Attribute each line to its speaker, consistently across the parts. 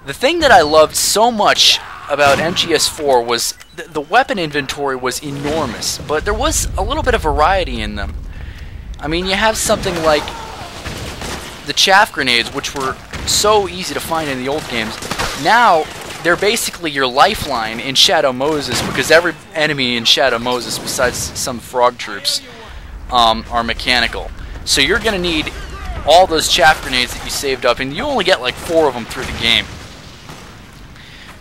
Speaker 1: The thing that I loved so much about MGS4 was the weapon inventory was enormous, but there was a little bit of variety in them. I mean, you have something like the chaff grenades, which were so easy to find in the old games. Now, they're basically your lifeline in Shadow Moses, because every enemy in Shadow Moses, besides some frog troops, are mechanical. So you're going to need all those chaff grenades that you saved up, and you only get like 4 of them through the game.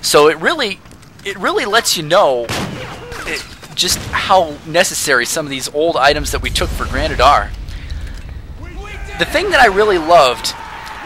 Speaker 1: So it really lets you know just how necessary some of these old items that we took for granted are. The thing that I really loved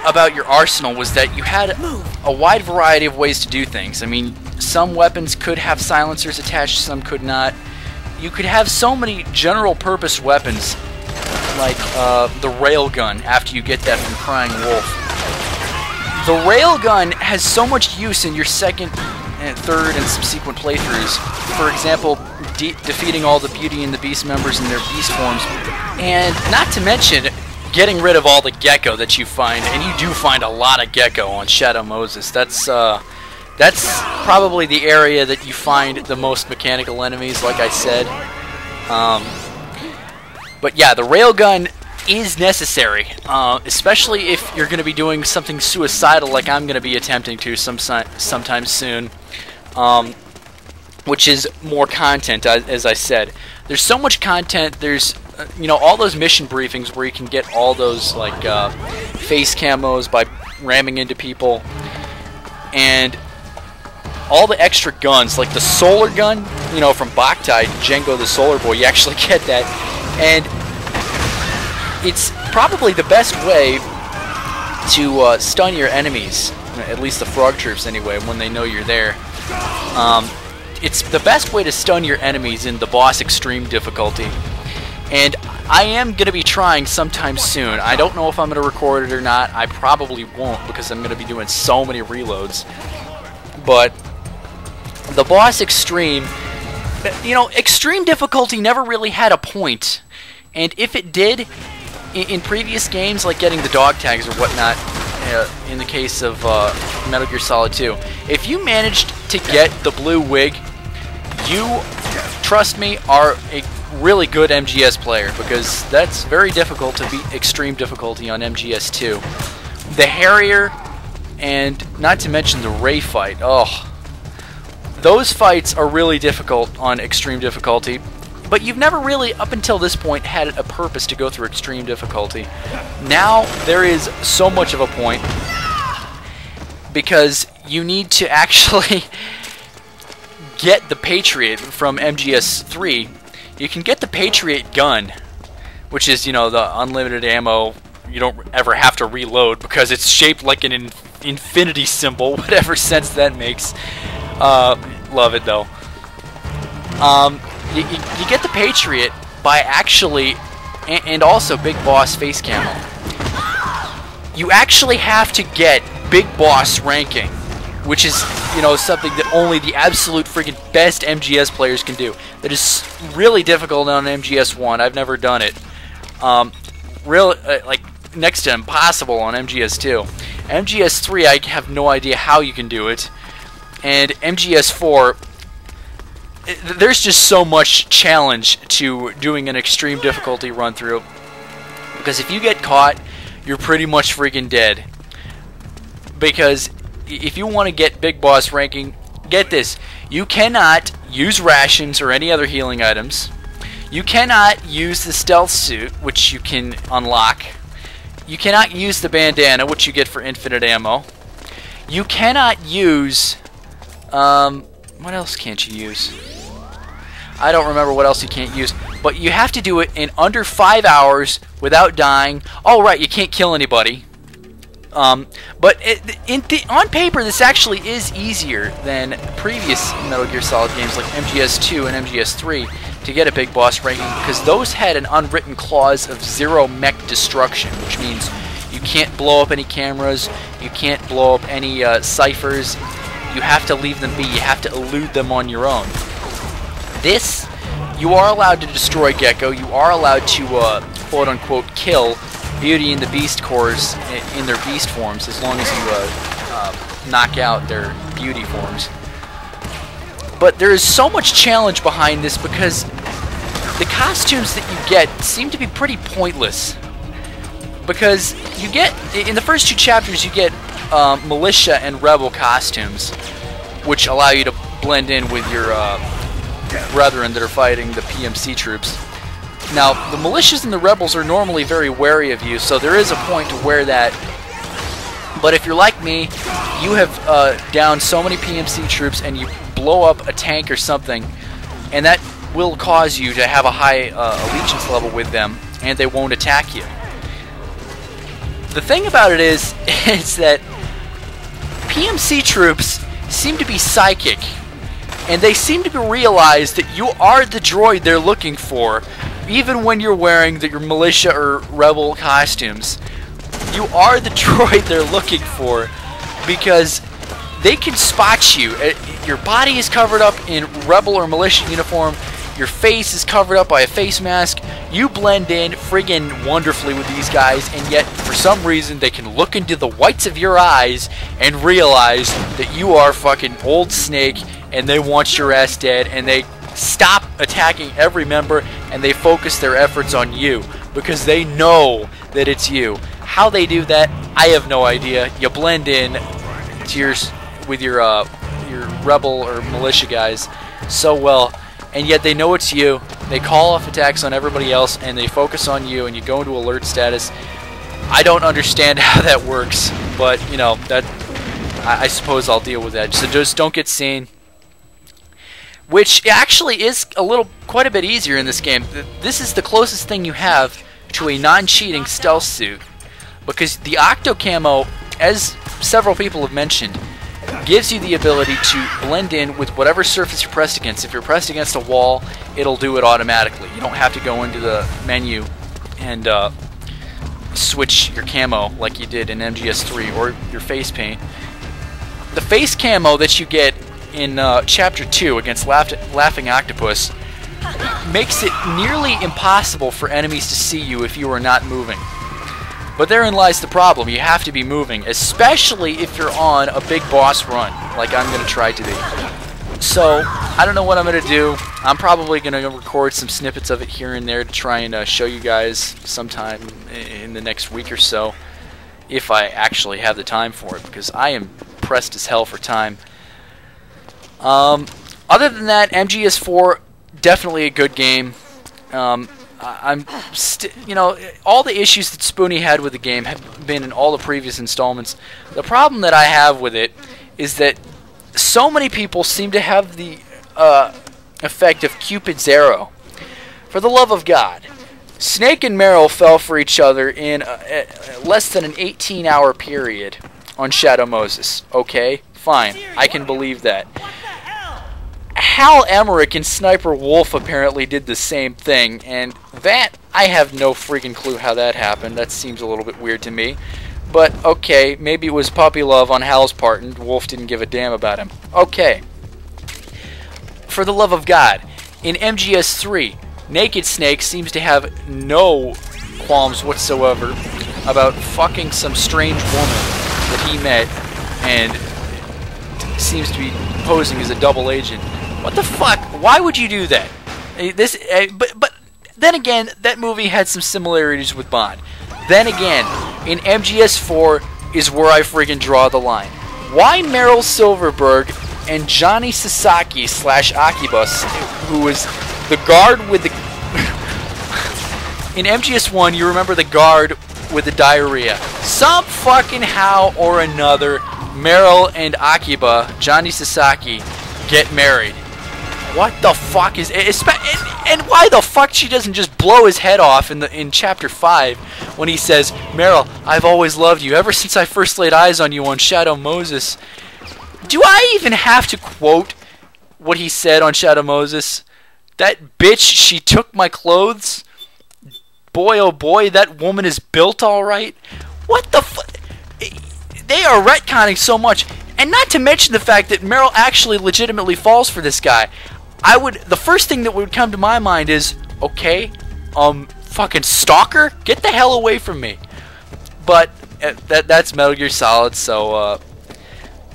Speaker 1: about your arsenal was that you had a wide variety of ways to do things. I mean, some weapons could have silencers attached, some could not. You could have so many general purpose weapons, like the railgun after you get that from Crying Wolf. The railgun has so much use in your second and third and subsequent playthroughs. For example, defeating all the Beauty and the Beast members in their beast forms, and not to mention getting rid of all the gecko that you find, and you do find a lot of gecko on Shadow Moses. That's probably the area that you find the most mechanical enemies, like I said. But yeah, the railgun is necessary, especially if you're going to be doing something suicidal like I'm going to be attempting to sometime soon, which is more content, as I said. There's so much content. There's all those mission briefings where you can get all those like face camos by ramming into people, and all the extra guns, like the solar gun, from Boktai, Django the Solar Boy. You actually get that, and it's probably the best way to stun your enemies, at least the frog troops anyway, when they know you're there. It's the best way to stun your enemies in the boss extreme difficulty. And I am going to be trying sometime soon. I don't know if I'm going to record it or not. I probably won't, because I'm going to be doing so many reloads. But the boss extreme, extreme difficulty never really had a point. And if it did, in previous games, like getting the dog tags or whatnot, in the case of Metal Gear Solid 2, if you managed to get the blue wig, you, trust me, are a really good MGS player, because that's very difficult to beat extreme difficulty on MGS2. The Harrier, and not to mention the Ray fight, those fights are really difficult on extreme difficulty, but you've never really, up until this point, had a purpose to go through extreme difficulty. Now, there is so much of a point, because you need to actually get the Patriot from MGS3. You can get the Patriot gun, which is, the unlimited ammo. You don't ever have to reload because it's shaped like an infinity symbol, whatever sense that makes. Love it, though. You get the Patriot by actually, and also Big Boss face camo. You actually have to get Big Boss ranking, which is, something that only the absolute freaking best MGS players can do. That is really difficult on MGS1. I've never done it. Like next to impossible on MGS2. MGS3, I have no idea how you can do it. And MGS4, there's just so much challenge to doing an extreme difficulty run through. Because if you get caught, you're pretty much freaking dead. Because if you want to get Big Boss ranking, get this. You cannot use rations or any other healing items. You cannot use the stealth suit, which you can unlock. You cannot use the bandana, which you get for infinite ammo. You cannot use... what else can't you use? I don't remember what else you can't use. But you have to do it in under 5 hours without dying. Oh, right, you can't kill anybody. But on paper, this actually is easier than previous Metal Gear Solid games like MGS2 and MGS3 to get a Big Boss ranking, because those had an unwritten clause of zero mech destruction, which means you can't blow up any cameras, you can't blow up any ciphers, you have to leave them be, you have to elude them on your own. This, you are allowed to destroy Gecko, you are allowed to quote-unquote kill Beauty and the Beast cores in their beast forms, as long as you knock out their beauty forms. But there is so much challenge behind this because the costumes that you get seem to be pretty pointless. Because you get, in the first 2 chapters, you get militia and rebel costumes, which allow you to blend in with your brethren that are fighting the PMC troops. Now, the militias and the rebels are normally very wary of you, so there is a point to wear that. But if you're like me, you have downed so many PMC troops and you blow up a tank or something, and that will cause you to have a high allegiance level with them, and they won't attack you. The thing about it is that PMC troops seem to be psychic, and they seem to realize that you are the droid they're looking for, even when you're wearing your militia or rebel costumes. You are the droid they're looking for, because they can spot you. Your body is covered up in rebel or militia uniform. Your face is covered up by a face mask. You blend in friggin' wonderfully with these guys, and yet for some reason they can look into the whites of your eyes and realize that you are fucking old Snake, and they want your ass dead, and they stop attacking every member and they focus their efforts on you because they know that it's you. How they do that, I have no idea. You blend in to with your rebel or militia guys so well, and yet they know it's you. They call off attacks on everybody else and they focus on you, and you go into alert status. I don't understand how that works, but you know, that I suppose I'll deal with that. So just don't get seen. Which actually is quite a bit easier in this game. This is the closest thing you have to a non-cheating stealth suit, because the Octo Camo, as several people have mentioned, gives you the ability to blend in with whatever surface you're pressed against. If you're pressed against a wall, it'll do it automatically. You don't have to go into the menu and switch your camo like you did in MGS3 or your face paint. The face camo that you get in Chapter 2 against Laughing Octopus makes it nearly impossible for enemies to see you if you are not moving. But therein lies the problem. You have to be moving, especially if you're on a big boss run, like I'm going to try to be. So, I don't know what I'm going to do. I'm probably going to record some snippets of it here and there to try and show you guys sometime in the next week or so, if I actually have the time for it, because I am pressed as hell for time. Other than that, MGS4, definitely a good game. You know, all the issues that Spoonie had with the game have been in all the previous installments. The problem that I have with it is that so many people seem to have the effect of Cupid's arrow. For the love of God, Snake and Meryl fell for each other in less than an 18-hour period on Shadow Moses. Okay, fine, I can believe that. Hal Emmerich and Sniper Wolf apparently did the same thing, and that, I have no freaking clue how that happened. That seems a little bit weird to me. But, okay, maybe it was puppy love on Hal's part, and Wolf didn't give a damn about him. Okay. For the love of God, in MGS3, Naked Snake seems to have no qualms whatsoever about fucking some strange woman that he met, and seems to be posing as a double agent. What the fuck? Why would you do that? But then again, that movie had some similarities with Bond. Then again, in MGS4 is where I friggin' draw the line. Why Meryl Silverberg and Johnny Sasaki / Akibus, who was the guard with the... In MGS1, you remember the guard with the diarrhea. Some fucking how or another, Meryl and Akiba, Johnny Sasaki, get married. What the fuck is... And why the fuck she doesn't just blow his head off in Chapter 5 when he says, Meryl, I've always loved you ever since I first laid eyes on you on Shadow Moses. Do I even have to quote what he said on Shadow Moses? That bitch, she took my clothes. Boy, oh boy, that woman is built alright. What the fuck? They are retconning so much. And not to mention the fact that Meryl actually legitimately falls for this guy. The first thing that would come to my mind is, okay, fucking stalker, get the hell away from me. But that's Metal Gear Solid, so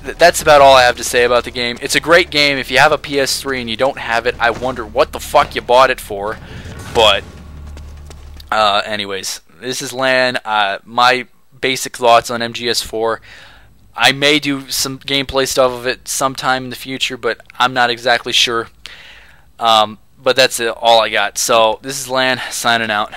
Speaker 1: that's about all I have to say about the game. It's a great game. If you have a PS3 and you don't have it, I wonder what the fuck you bought it for. But anyways, this is Lan. My basic thoughts on MGS4. I may do some gameplay stuff of it sometime in the future, but I'm not exactly sure. But that's all I got. So this is Lan signing out.